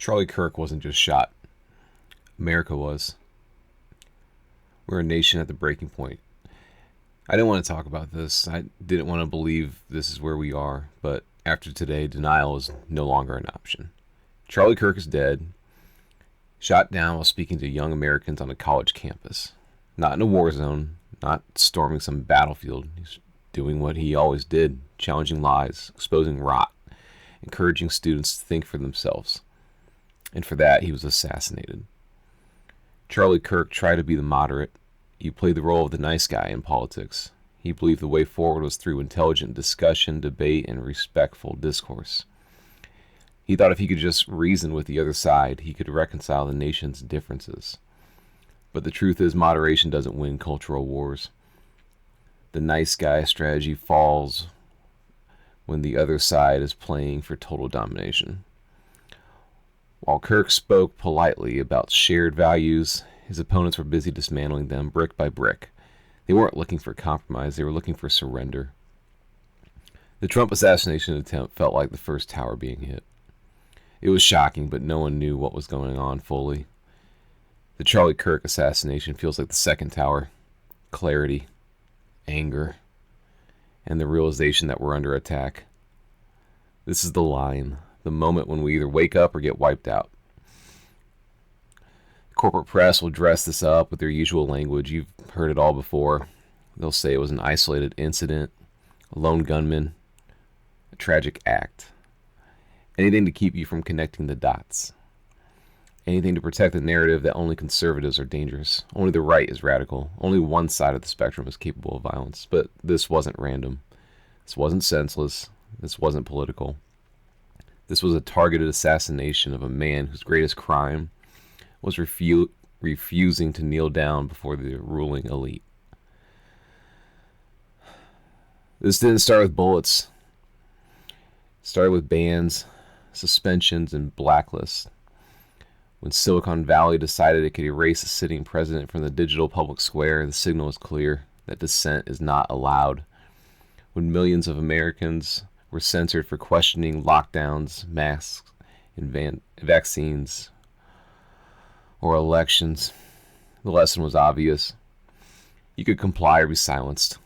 Charlie Kirk wasn't just shot. America was. We're a nation at the breaking point. I didn't want to talk about this. I didn't want to believe this is where we are, but after today, denial is no longer an option. Charlie Kirk is dead, shot down while speaking to young Americans on a college campus. Not in a war zone, not storming some battlefield. He's doing what he always did, challenging lies, exposing rot, encouraging students to think for themselves. And for that, he was assassinated. Charlie Kirk tried to be the moderate. He played the role of the nice guy in politics. He believed the way forward was through intelligent discussion, debate, and respectful discourse. He thought if he could just reason with the other side, he could reconcile the nation's differences. But the truth is, moderation doesn't win cultural wars. The nice guy strategy falls when the other side is playing for total domination. While Kirk spoke politely about shared values, his opponents were busy dismantling them brick by brick. They weren't looking for compromise, they were looking for surrender. The Trump assassination attempt felt like the first tower being hit. It was shocking, but no one knew what was going on fully. The Charlie Kirk assassination feels like the second tower. Clarity, anger, and the realization that we're under attack. This is the line, the moment when we either wake up or get wiped out. The corporate press will dress this up with their usual language. You've heard it all before. They'll say it was an isolated incident, a lone gunman, a tragic act. Anything to keep you from connecting the dots. Anything to protect the narrative that only conservatives are dangerous. Only the right is radical. Only one side of the spectrum is capable of violence. But this wasn't random. This wasn't senseless. This wasn't political. This was a targeted assassination of a man whose greatest crime was refusing to kneel down before the ruling elite. This didn't start with bullets. It started with bans, suspensions, and blacklists. When Silicon Valley decided it could erase a sitting president from the digital public square, the signal was clear that dissent is not allowed. When millions of Americans were censored for questioning lockdowns, masks, and vaccines, or elections, the lesson was obvious. You could comply or be silenced.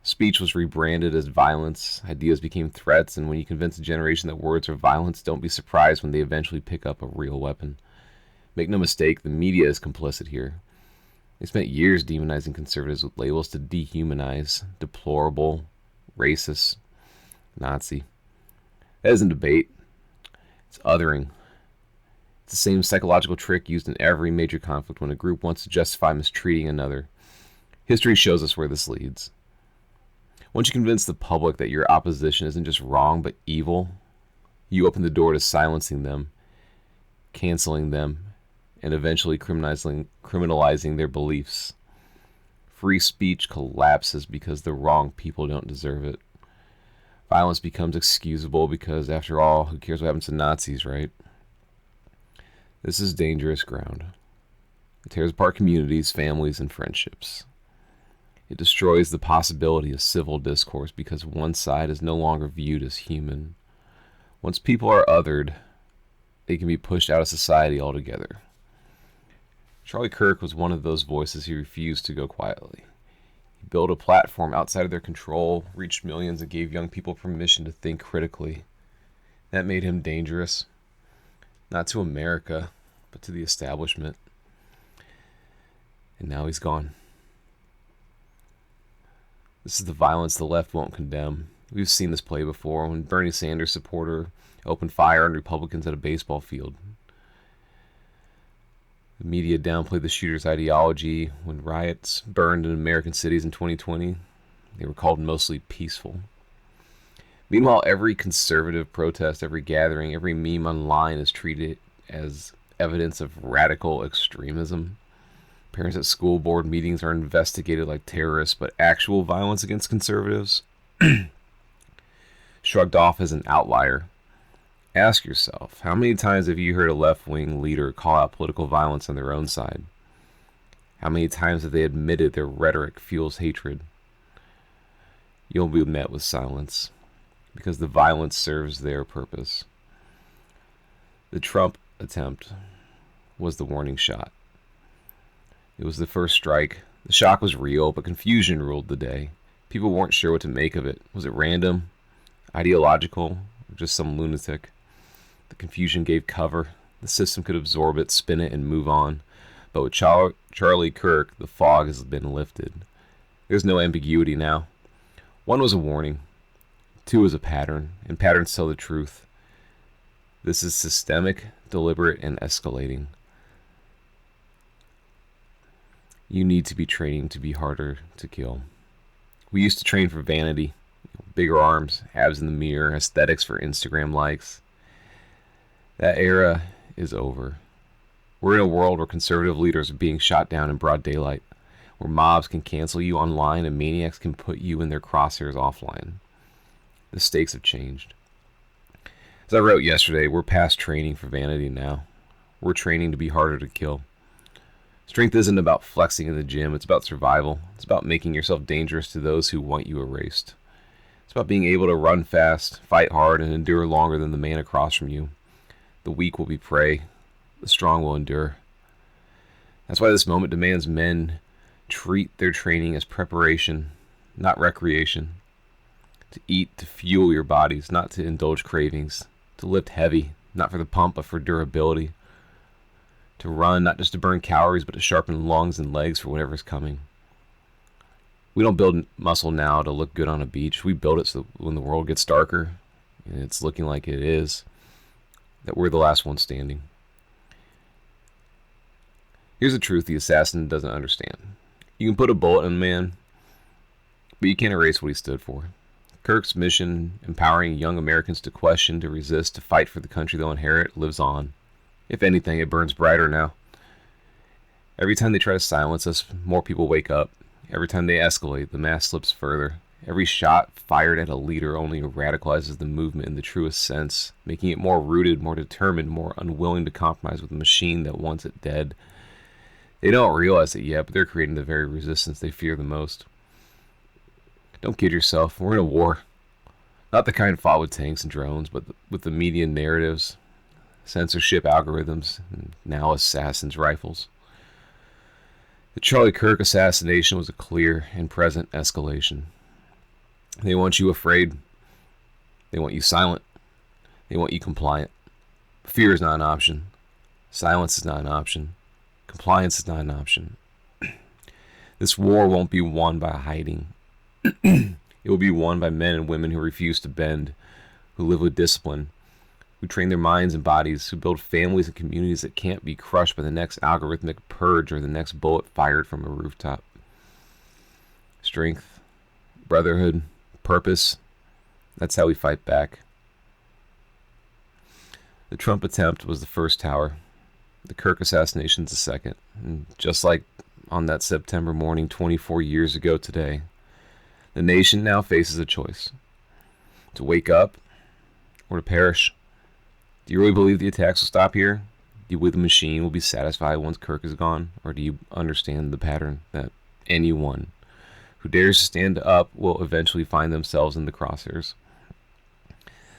Speech was rebranded as violence, ideas became threats, and when you convince a generation that words are violence, don't be surprised when they eventually pick up a real weapon. Make no mistake, the media is complicit here. They spent years demonizing conservatives with labels to dehumanize, deplorable, racist, Nazi. That isn't debate. It's othering. It's the same psychological trick used in every major conflict when a group wants to justify mistreating another. History shows us where this leads. Once you convince the public that your opposition isn't just wrong but evil, you open the door to silencing them, canceling them, and eventually criminalizing their beliefs. Free speech collapses because the wrong people don't deserve it. Violence becomes excusable because, after all, who cares what happens to Nazis, right? This is dangerous ground. It tears apart communities, families, and friendships. It destroys the possibility of civil discourse because one side is no longer viewed as human. Once people are othered, they can be pushed out of society altogether. Charlie Kirk was one of those voices who refused to go quietly. He built a platform outside of their control, reached millions, and gave young people permission to think critically. That made him dangerous, not to America, but to the establishment. And now he's gone. This is the violence the left won't condemn. We've seen this play before when Bernie Sanders supporter opened fire on Republicans at a baseball field. The media downplayed the shooter's ideology. When riots burned in American cities in 2020, they were called mostly peaceful. Meanwhile, every conservative protest, every gathering, every meme online is treated as evidence of radical extremism. Parents at school board meetings are investigated like terrorists, but actual violence against conservatives shrugged off as an outlier. Ask yourself, how many times have you heard a left-wing leader call out political violence on their own side? How many times have they admitted their rhetoric fuels hatred? You'll be met with silence, because the violence serves their purpose. The Trump attempt was the warning shot. It was the first strike. The shock was real, but confusion ruled the day. People weren't sure what to make of it. Was it random, ideological, or just some lunatic? The confusion gave cover. The system could absorb it, spin it, and move on. But with Charlie Kirk, the fog has been lifted. There's no ambiguity now. 1 was a warning. 2 is a pattern, and patterns tell the truth. This is systemic, deliberate, and escalating. You need to be training to be harder to kill. We used to train for vanity, bigger arms, abs in the mirror, aesthetics for Instagram likes. That era is over. We're in a world where conservative leaders are being shot down in broad daylight, where mobs can cancel you online and maniacs can put you in their crosshairs offline. The stakes have changed. As I wrote yesterday, we're past training for vanity now. We're training to be harder to kill. Strength isn't about flexing in the gym. It's about survival. It's about making yourself dangerous to those who want you erased. It's about being able to run fast, fight hard, and endure longer than the man across from you. The weak will be prey. The strong will endure. That's why this moment demands men treat their training as preparation, not recreation. To eat to fuel your bodies, not to indulge cravings. To lift heavy, not for the pump, but for durability. To run, not just to burn calories, but to sharpen lungs and legs for whatever's coming. We don't build muscle now to look good on a beach. We build it so when the world gets darker, and it's looking like it is, that we're the last one standing. Here's the truth the assassin doesn't understand. You can put a bullet in a man, but you can't erase what he stood for. Kirk's mission, empowering young Americans to question, to resist, to fight for the country they'll inherit, lives on. If anything, it burns brighter now. Every time they try to silence us, more people wake up. Every time they escalate, the mass slips further. Every shot fired at a leader only radicalizes the movement in the truest sense, making it more rooted, more determined, more unwilling to compromise with a machine that wants it dead. They don't realize it yet, but they're creating the very resistance they fear the most. Don't kid yourself. We're in a war. Not the kind fought with tanks and drones, but with the media narratives, censorship algorithms, and now assassins' rifles. The Charlie Kirk assassination was a clear and present escalation. They want you afraid. They want you silent. They want you compliant. Fear is not an option. Silence is not an option. Compliance is not an option. This war won't be won by hiding. It will be won by men and women who refuse to bend, who live with discipline, who train their minds and bodies, who build families and communities that can't be crushed by the next algorithmic purge or the next bullet fired from a rooftop. Strength, brotherhood, purpose, that's how we fight back. The Trump attempt was the first tower. The Kirk assassination is the second. And just like on that September morning 24 years ago today, the nation now faces a choice: to wake up or to perish. Do you really believe the attacks will stop here? Do you believe the machine will be satisfied once Kirk is gone? Or do you understand the pattern that anyone who dares to stand up will eventually find themselves in the crosshairs?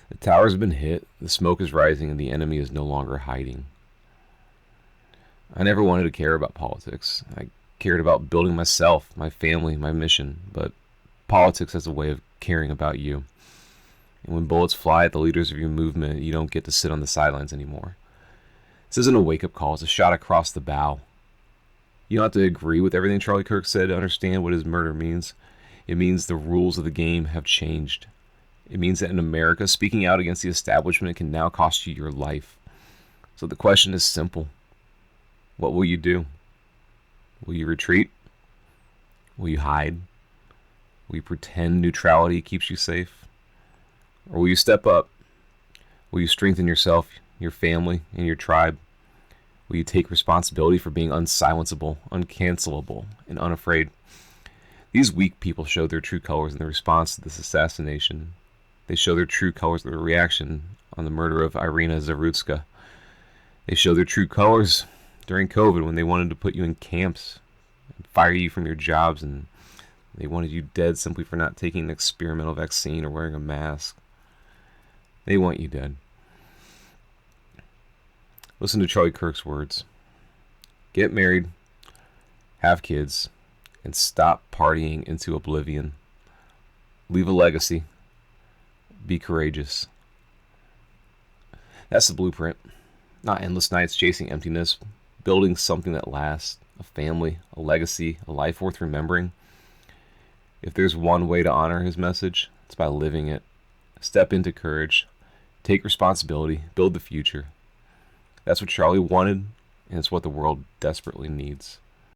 The towers have been hit, the smoke is rising, and the enemy is no longer hiding. I never wanted to care about politics. I cared about building myself, my family, my mission, but politics has a way of caring about you. And when bullets fly at the leaders of your movement, you don't get to sit on the sidelines anymore. This isn't a wake-up call, it's a shot across the bow. You don't have to agree with everything Charlie Kirk said to understand what his murder means. It means the rules of the game have changed. It means that in America, speaking out against the establishment can now cost you your life. So the question is simple. What will you do? Will you retreat? Will you hide? Will you pretend neutrality keeps you safe? Or will you step up? Will you strengthen yourself, your family, and your tribe? Will you take responsibility for being unsilenceable, uncancelable, and unafraid? These weak people showed their true colors in the response to this assassination. They show their true colors in the reaction on the murder of Irina Zarutska. They show their true colors during COVID when they wanted to put you in camps and fire you from your jobs, and they wanted you dead simply for not taking an experimental vaccine or wearing a mask. They want you dead. Listen to Charlie Kirk's words. Get married, have kids, and stop partying into oblivion. Leave a legacy. Be courageous. That's the blueprint. Not endless nights chasing emptiness, building something that lasts, a family, a legacy, a life worth remembering. If there's one way to honor his message, it's by living it. Step into courage, take responsibility, build the future. That's what Charlie wanted, and it's what the world desperately needs.